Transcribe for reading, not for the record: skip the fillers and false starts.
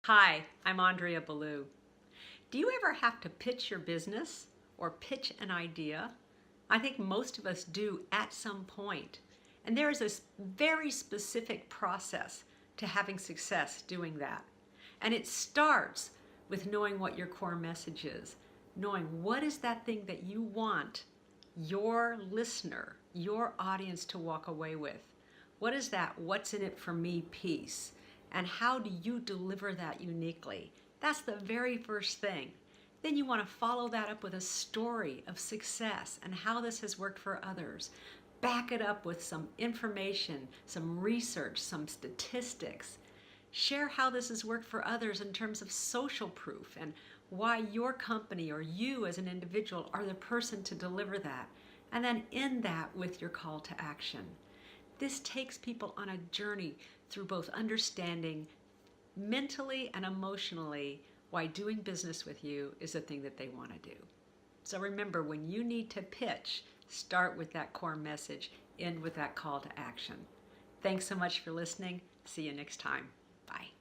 Hi, I'm Andrea Beaulieu. Do you ever have to pitch your business or pitch an idea? I think most of us do at some point. And there is a very specific process to having success doing that. And it starts with knowing what your core message is, knowing what is that thing that you want your listener, your audience to walk away with. What is that what's in it for me piece? And how do you deliver that uniquely? That's the very first thing. Then you want to follow that up with a story of success and how this has worked for others. Back it up with some information, some research, some statistics. Share how this has worked for others in terms of social proof and why your company or you as an individual are the person to deliver that. And then end that with your call to action. This takes people on a journey through both understanding mentally and emotionally why doing business with you is the thing that they want to do. So remember, when you need to pitch, start with that core message, end with that call to action. Thanks so much for listening. See you next time. Bye.